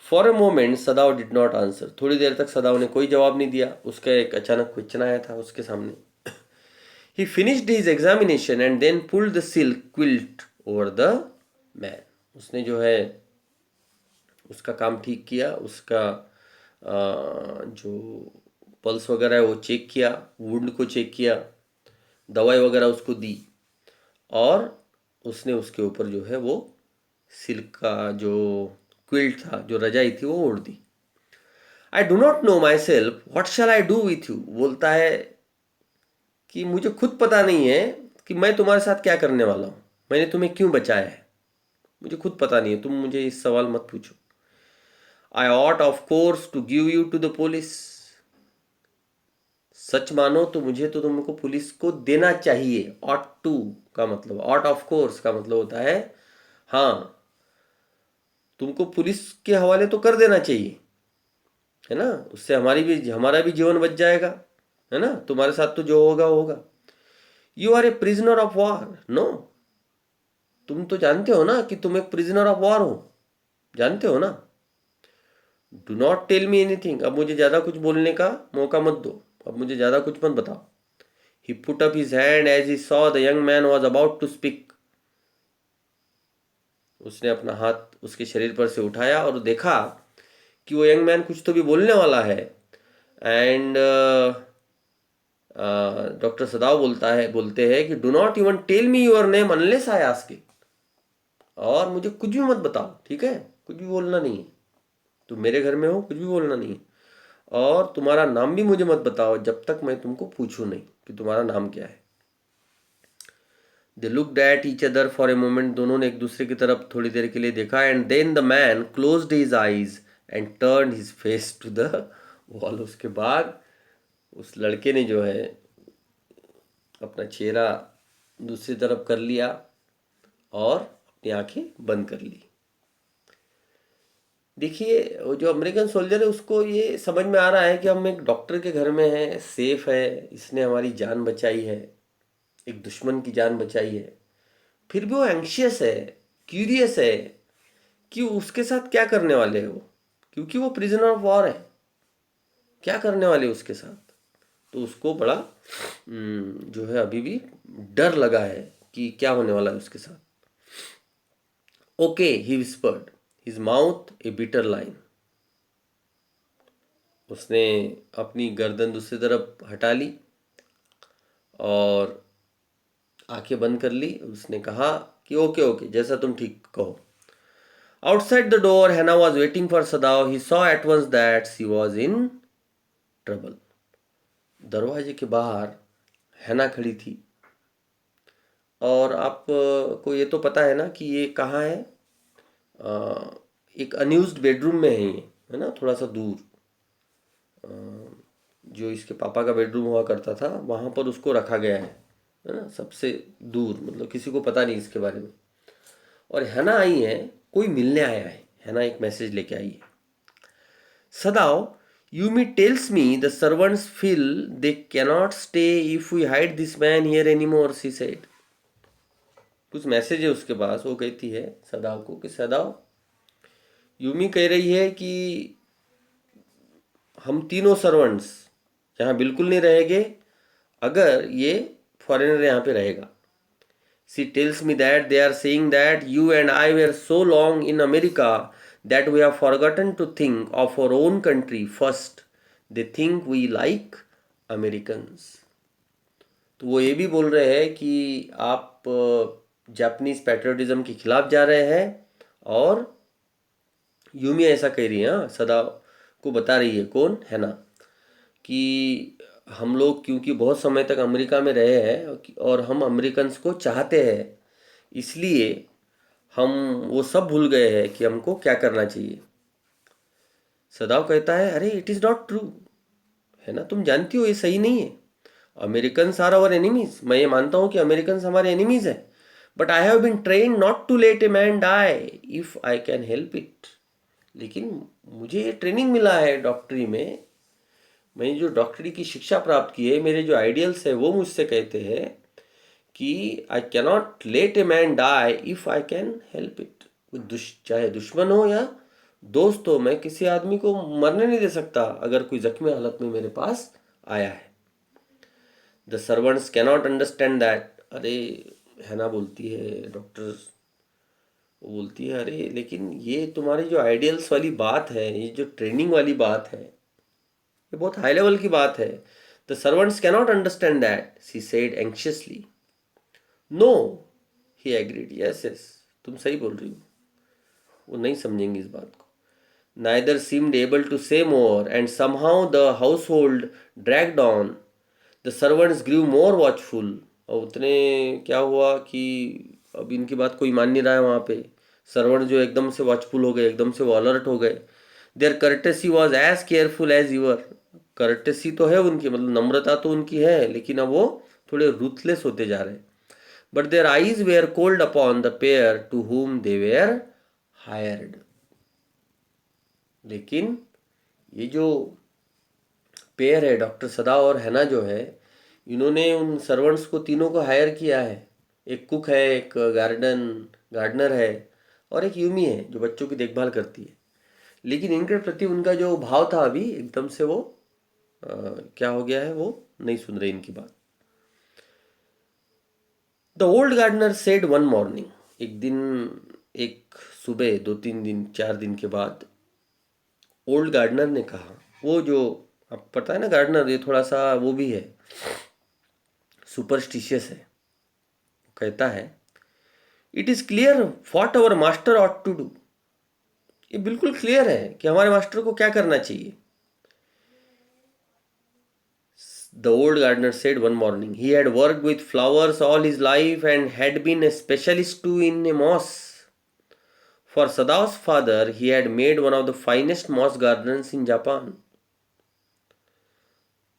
For a moment Sadao did not answer. थोड़ी देर तक सदाव ने कोई जवाब नहीं दिया. उसका एक अचानक क्वेश्चन आया था उसके सामने. He finished his examination and then pulled the silk quilt over the man. उसने जो है उसका काम ठीक किया, उसका जो पल्स वगैरह है वो चेक किया, वुंड को चेक किया, दवाई वगैरह उसको दी और उसने उसके ऊपर जो है वो सिल्क का जो क्विल्ट था, जो रजाई थी, वो ओढ़ दी. I do not know myself what shall I do with you. बोलता है कि मुझे खुद पता नहीं है कि मैं तुम्हारे साथ क्या करने वाला हूँ, मैंने तुम्हें क्यों बचाया है, मुझे खुद पता नहीं है, तुम मुझे इस सवाल मत पूछो. I ought of course to give you to the police. सच मानो तो मुझे तो तुमको पुलिस को देना चाहिए. ऑट टू का मतलब, ऑट ऑफ कोर्स का मतलब होता है हाँ, तुमको पुलिस के हवाले तो कर देना चाहिए, है ना. उससे हमारा भी जीवन बच जाएगा, है ना. तुम्हारे साथ तो जो होगा वो होगा. You are a prisoner of war. No, तुम तो जानते हो ना कि तुम एक प्रिजनर ऑफ वॉर हो, जानते हो ना. Do not tell me anything. अब मुझे ज़्यादा कुछ बोलने का मौका मत दो, अब मुझे ज़्यादा कुछ मत बताओ. He put up his hand as he saw the young man was about to speak. उसने अपना हाथ उसके शरीर पर से उठाया और देखा कि वो यंग मैन कुछ तो भी बोलने वाला है. एंड डॉक्टर सदाव बोलते हैं कि do not even tell me your name unless I ask it. और मुझे कुछ भी मत बताओ, ठीक है, कुछ भी बोलना नहीं है. तुम मेरे घर में हो, कुछ भी बोलना नहीं है. और तुम्हारा नाम भी मुझे मत बताओ जब तक मैं तुमको पूछूं नहीं कि तुम्हारा नाम क्या है. They looked at each other for a moment. दोनों ने एक दूसरे की तरफ थोड़ी देर के लिए देखा. And then the man closed his eyes and turn his face to the wall. उसके बाद उस लड़के ने जो है अपना चेहरा दूसरी तरफ कर लिया और अपनी आंखें बंद कर ली. देखिए, वो जो अमेरिकन सोल्जर है उसको ये समझ में आ रहा है कि हम एक डॉक्टर के घर में हैं, सेफ है, इसने हमारी जान बचाई है, एक दुश्मन की जान बचाई है. फिर भी वो एंग्शियस है, क्यूरियस है कि उसके साथ क्या करने वाले हैं वो, क्योंकि वो प्रिजनर ऑफ वॉर है. क्या करने वाले उसके साथ. तो उसको बड़ा जो है अभी भी डर लगा है कि क्या होने वाला है उसके साथ. ओके, ही विस्पर्ड, हिज माउथ ए बिटर लाइन. उसने अपनी गर्दन दूसरी तरफ हटा ली और आंखें बंद कर ली. उसने कहा कि ओके ओके, जैसा तुम ठीक कहो. Outside the door Hana was waiting for Sadao. He saw at once that she was in trouble. दरवाजे के बाहर हैना खड़ी थी. और आप को ये तो पता है ना कि ये कहाँ है. एक अनयूज्ड बेडरूम में है ये, है ना, थोड़ा सा दूर. जो इसके पापा का बेडरूम हुआ करता था वहाँ पर उसको रखा गया है ना, सबसे दूर, मतलब किसी को पता नहीं इसके बारे में. और हैना आई है, कोई मिलने आया है. हैना एक मैसेज लेके आई है. सदाव, Yumi tells me the servants feel they cannot stay if we hide this man here anymore, she said. कुछ मैसेज है उसके पास. वो कहती है सदाव को कि सदाव, यूमी कह रही है कि हम तीनों सर्वेंट्स यहाँ बिल्कुल नहीं रहेंगे अगर ये फॉरेनर यहाँ पे रहेगा. She tells me that they are saying that you and I were so long in America that we have forgotten to think of our own country first. They think we like Americans. तो वो ये भी बोल रहे हैं कि आप Japanese patriotism के खिलाफ जा रहे हैं, और यूमी ऐसा कह रही है, हाँ, सदा को बता रही है, कौन है ना, कि हम लोग क्योंकि बहुत समय तक अमेरिका में रहे हैं और हम अमेरिकन्स को चाहते हैं, इसलिए हम वो सब भूल गए हैं कि हमको क्या करना चाहिए। सदाव कहता है अरे इट इज़ नॉट ट्रू, है ना, तुम जानती हो ये सही नहीं है। अमेरिकन्स आर आवर एनिमीज, मैं ये मानता हूँ कि अमेरिकन्स हमारे एनिमीज हैं, but I have been train not to let a man die if I can help it. लेकिन मुझे ये ट्रेनिंग मिला है डॉक्टरी में, मैंने जो डॉक्टरी की शिक्षा प्राप्त की है, मेरे जो आइडियल्स है वो मुझसे कहते हैं कि I cannot let a man die if I can help it. चाहे दुश्मन हो या दोस्त हो, मैं किसी आदमी को मरने नहीं दे सकता अगर कोई जख्मी हालत में मेरे पास आया है। The servants cannot understand that. अरे हैना बोलती है, डॉक्टर वो बोलती है अरे लेकिन ये तुम्हारी जो आइडियल्स वाली बात है, ये जो ट्रेनिंग वाली बात है, ये बहुत हाई लेवल की बात है। The servants cannot understand that, she said anxiously. No, he agreed, yes yes, तुम सही बोल रही हो, वो नहीं समझेंगे इस बात को। Neither seemed able to say more, and somehow the household dragged on. The servants grew more watchful. और उतने क्या हुआ कि अब इनकी बात कोई मान नहीं रहा है वहाँ पे। सर्वेंट जो एकदम से वॉचफुल हो गए, एकदम से वो अलर्ट हो गए। Their courtesy was as careful as yours. Courtesy तो है उनकी, मतलब नम्रता तो उनकी है, लेकिन अब वो थोड़े रूथलेस होते जा रहे। But their eyes were cold upon the pair to whom they were hired. लेकिन ये जो पेयर है, डॉक्टर सदा और हैना जो है, इन्होंने उन सर्वेंट्स को तीनों को हायर किया है। एक कुक है, एक गार्डनर है, और एक यूमी है जो बच्चों की देखभाल करती है। लेकिन इनके प्रति उनका जो भाव था अभी एकदम से वो क्या हो गया है, वो नहीं सुन रहे इनकी बात। The old gardener said one morning, एक दिन, एक सुबह, 2-3 दिन 4 दिन के बाद ओल्ड गार्डनर ने कहा, वो जो आप पता है ना गार्डनर, ये थोड़ा सा वो भी है, सुपरस्टिशियस है। कहता है it is clear what our master ought to do. ये बिल्कुल क्लियर है कि हमारे मास्टर को क्या करना चाहिए। The old gardener said one morning he had worked with flowers all his life and had been a specialist too in a moss. For Sadao's father, he had made one of the finest moss gardens in Japan.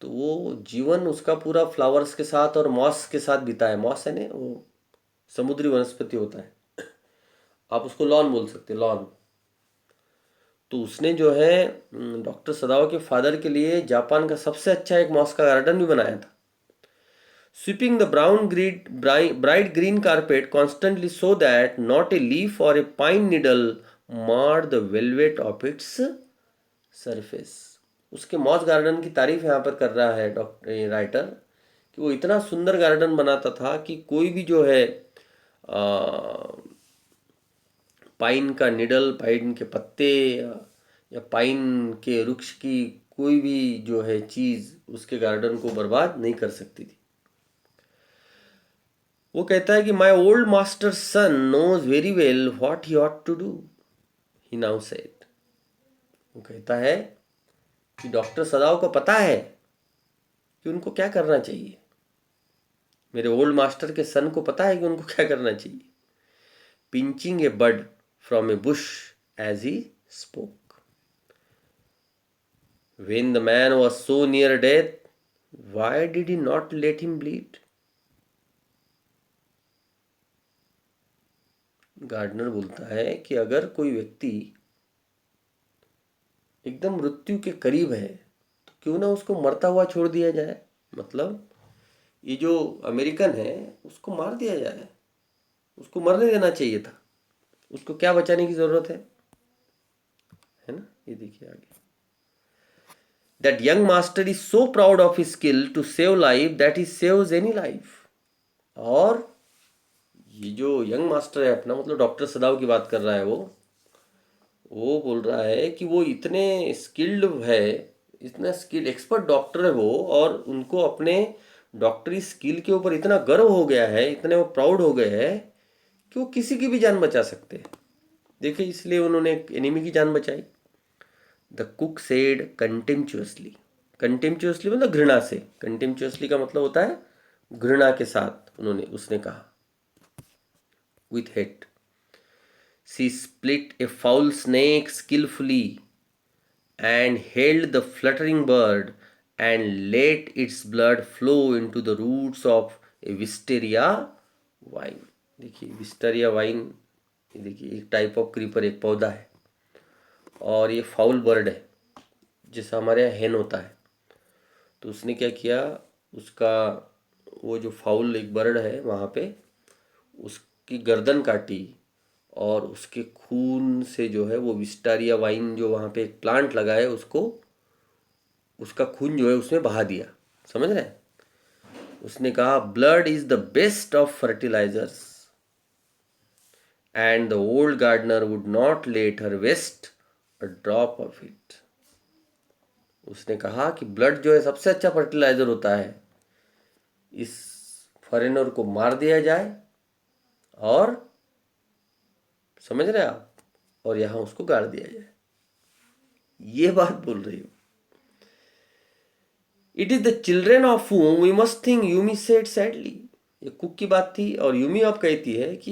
तो वो जीवन उसका पूरा flowers के साथ और moss के साथ बीता है। मॉस है ना, वो समुद्री वनस्पति होता है, आप उसको लॉन बोल सकते हैं, लॉन। तो उसने जो है डॉक्टर सदाओ के फादर के लिए जापान का सबसे अच्छा एक मॉस का गार्डन भी बनाया था। Sweeping the bright green carpet constantly so that not a leaf or a pine needle marred the velvet of its surface. उसके मॉस गार्डन की तारीफ यहाँ पर कर रहा है डॉक्टर राइटर, कि वो इतना सुंदर गार्डन बनाता था कि कोई भी जो है पाइन का निडल, पाइन के पत्ते या पाइन के वृक्ष की कोई भी जो है चीज़ उसके गार्डन को बर्बाद नहीं कर सकती थी। वो कहता है कि my old master son knows very well what he ought to do, he now said. वो कहता है कि डॉक्टर सदाओ को पता है कि उनको क्या करना चाहिए। मेरे ओल्ड मास्टर के सन को पता है कि उनको क्या करना चाहिए। Pinching a bud from a bush as he spoke, when the man was so near death why did he not let him bleed. Gardener बोलता है कि अगर कोई व्यक्ति एकदम मृत्यु के करीब है तो क्यों ना उसको मरता हुआ छोड़ दिया जाए। मतलब ये जो अमेरिकन है उसको मार दिया जाए, उसको मरने देना चाहिए था, उसको क्या बचाने की जरूरत है ना। ये देखिए आगे, that young master is so proud of his skill to save life that he saves any life. और ये जो यंग मास्टर है अपना, मतलब डॉक्टर सदाव की बात कर रहा है, वो वो बोल रहा है कि वो इतने स्किल्ड है, इतना स्किल्ड एक्सपर्ट डॉक्टर है वो, और उनको अपने डॉक्टरी स्किल के ऊपर इतना गर्व हो गया है, इतने वो प्राउड हो गए हैं कि वो किसी की भी जान बचा सकते हैं। देखिए, इसलिए उन्होंने एक एनिमी की जान बचाई। The cook said contemptuously. Contemptuously मतलब घृणा से, कंटेम्चुअसली का मतलब होता है घृणा के साथ, उसने कहा, with hate. She split a fowl snake skilfully and held the fluttering bird and let its blood flow into the roots of a wisteria vine। देखिए विस्टेरिया वाइन, ये देखिए एक टाइप ऑफ क्रीपर, एक पौधा है, और ये फाउल बर्ड है जैसा हमारे यहाँ हेन होता है। तो उसने क्या किया, उसका वो जो फाउल एक बर्ड है वहाँ पे, उसकी गर्दन काटी, और उसके खून से जो है वो विस्टारिया वाइन, जो वहाँ पे एक प्लांट लगा है, उसको, उसका खून जो है उसने बहा दिया। समझ रहे हैं? उसने कहा blood is the best of fertilisers and the old gardener would not let her waste a drop of it. उसने कहा कि ब्लड जो है सबसे अच्छा फर्टिलाइजर होता है, इस फॉरेनर को मार दिया जाए, और समझ रहे हैं आप, और यहाँ उसको गाड़ दिया जाए। ये बात बोल रही हूँ। It is the children of whom we must think, Yumi said sadly. ये कुक की बात थी, और यूमी आप कहती है कि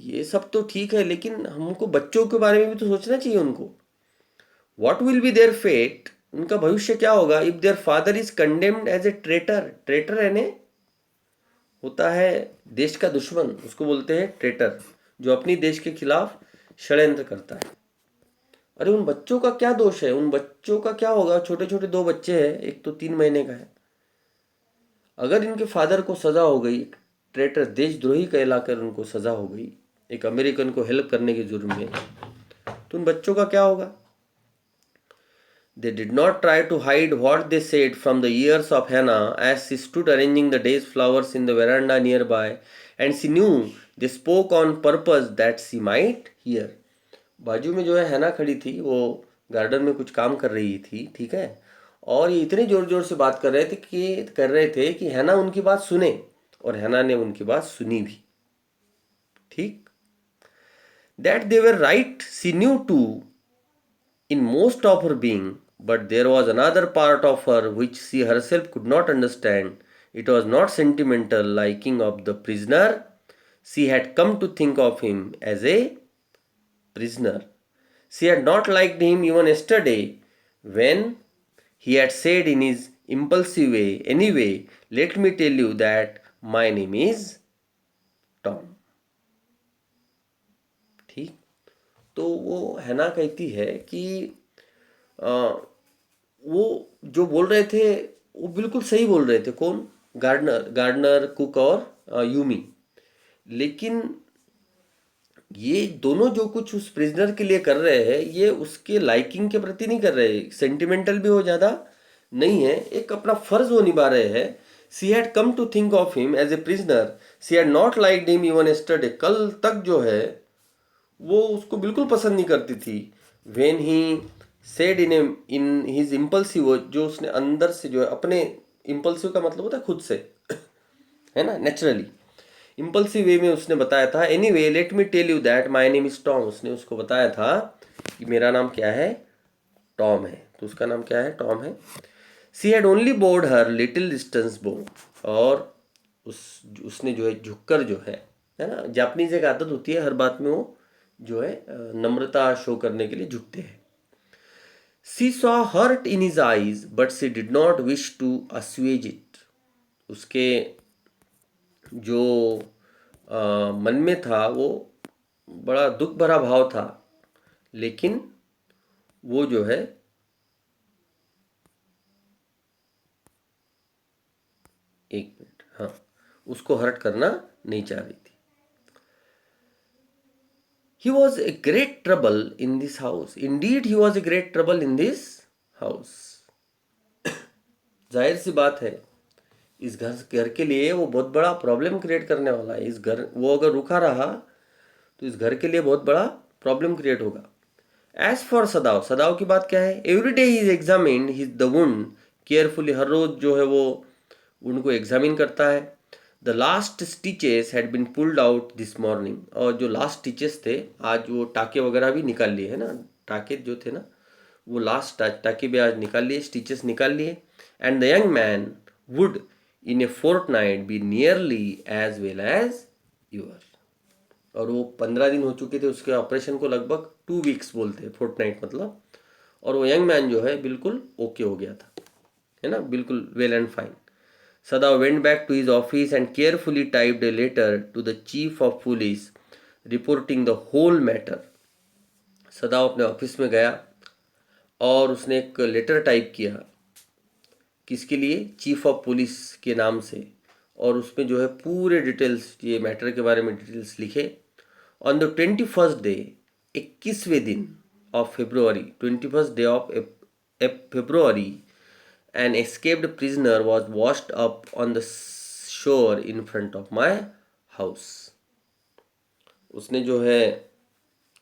ये सब तो ठीक है, लेकिन हमको बच्चों के बारे में भी तो सोचना चाहिए उनको। What will be their fate, उनका भविष्य क्या होगा, if their father is condemned as a traitor. Traitor है ने होता है देश का दुश्मन, उसको बोलते हैं ट्रेटर, जो अपनी देश के खिलाफ षड्यंत्र करता है। अरे उन बच्चों का क्या दोष है, उन बच्चों का क्या होगा, छोटे छोटे दो बच्चे हैं, एक तो 3 महीने का है। अगर इनके फादर को सज़ा हो गई, ट्रेटर देशद्रोही कहलाकर उनको सज़ा हो गई, एक अमेरिकन को हेल्प करने के जुर्म में, तो उन बच्चों का क्या होगा। They did not try to hide what they said from the ears of Hannah as she stood arranging the day's flowers in the veranda nearby, and she knew they spoke on purpose that she might hear। बाजू में जो है हैना खड़ी थी, वो garden में कुछ काम कर रही थी, ठीक है, और ये इतने जोर जोर से बात कर रहे थे कि हैना उनकी बात सुने, और हैना ने उनकी बात सुनी भी। ठीक, that they were right she knew too in most of her being, but there was another part of her which she herself could not understand. It was not sentimental liking of the prisoner. She had come to think of him as a prisoner. She had not liked him even yesterday when he had said in his impulsive way, anyway, let me tell you that my name is Tom। ठीक, तो वो हैना कहती है कि आ, वो जो बोल रहे थे वो बिल्कुल सही बोल रहे थे। कौन? गार्डनर, कुक और यूमी। लेकिन ये दोनों जो कुछ उस प्रिजनर के लिए कर रहे हैं, ये उसके लाइकिंग के प्रति नहीं कर रहे, सेंटिमेंटल भी हो ज़्यादा नहीं है, एक अपना फर्ज वो निभा रहे हैं। She had come to think of him as a prisoner, she had not liked him even yesterday. कल तक जो है वो उसको बिल्कुल पसंद नहीं करती थी। When he said in his impulsive, जो उसने अंदर से जो है अपने, इम्पल्सिव का मतलब होता है खुद से है ना, नेचुरली इम्पल्सिव वे में उसने बताया था। Anyway let me tell you that my name is Tom. उसने उसको बताया था कि मेरा नाम क्या है, टॉम है। तो उसका नाम क्या है, टॉम है। She had only board her little distance बो, और उसने जो है झुककर जो है ना, जापानीज एक आदत होती है हर बात में वो जो है नम्रता शो करने के लिए झुकते हैं। She saw hurt in his eyes but she did not wish to assuage it. उसके जो मन में था वो बड़ा दुख भरा भाव था, लेकिन वो जो है एक मिनट, हाँ, उसको हर्ट करना नहीं चाह रही थी। He was a great trouble in this house. Indeed, he was a great trouble in this house। जाहिर सी बात है, इस घर के लिए वो बहुत बड़ा प्रॉब्लम क्रिएट करने वाला है। इस घर, वो अगर रुका रहा तो इस घर के लिए बहुत बड़ा प्रॉब्लम क्रिएट होगा। एज फॉर सदाव, सदाव की बात क्या है? Every day he is examine his the wound carefully, हर रोज जो है वो उनको एग्जामिन करता है। The last stitches had been pulled out this morning, और जो लास्ट स्टिचेस थे आज वो टाके वगैरह भी निकाल लिए है ना, टाके जो थे ना वो लास्ट टाके भी आज निकाल लिए, स्टिचेस निकाल लिए। And the young man would in a fortnight be nearly as well as your, और वो 15 दिन हो चुके थे उसके ऑपरेशन को, लगभग 2 वीक्स बोलते हैं फोर्टनाइट मतलब, और वो यंग मैन जो है बिल्कुल ओके हो गया था, है ना, बिल्कुल well and fine. Sada went back to his office and carefully typed a letter to the chief of police reporting the whole matter. सदा अपने ऑफिस में गया और उसने एक लेटर टाइप किया, किसके लिए? चीफ ऑफ पुलिस के नाम से, और उसमें जो है पूरे डिटेल्स, ये मैटर के बारे में डिटेल्स लिखे। ऑन द 21st डे, 21वें दिन of February, 21st day of February, an escaped prisoner was washed up on the shore in front of my house. उसने जो है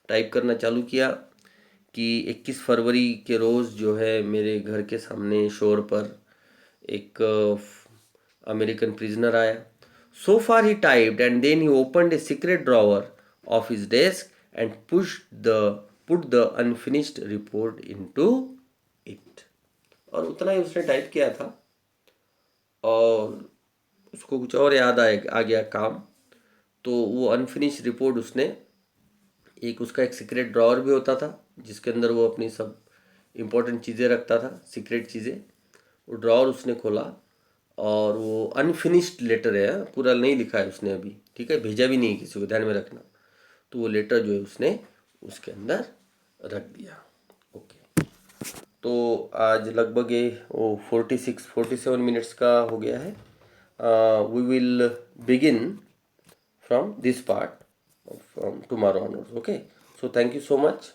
टाइप करना चालू किया कि 21 फरवरी के रोज़ जो है मेरे घर के सामने शोर पर एक अमेरिकन प्रिजनर आया। So far he typed and then he opened a secret drawer of his desk and put the unfinished report into it. और उतना ही उसने टाइप किया था और उसको कुछ और याद आ गया काम, तो वो अनफिनिश रिपोर्ट उसने, एक उसका एक सीक्रेट ड्रॉअर भी होता था जिसके अंदर वो अपनी सब इम्पोर्टेंट चीज़ें रखता था, सीक्रेट चीज़ें, वो ड्रॉअर उसने खोला और वो अनफिनिश्ड लेटर है, पूरा नहीं लिखा है उसने अभी, ठीक है, भेजा भी नहीं है किसी को, ध्यान में रखना। तो वो लेटर जो है उसने उसके अंदर रख दिया। ओके, तो आज लगभग ये वो 47 मिनट्स का हो गया है। We will begin from this part from tomorrow onwards. Okay, so thank you so much.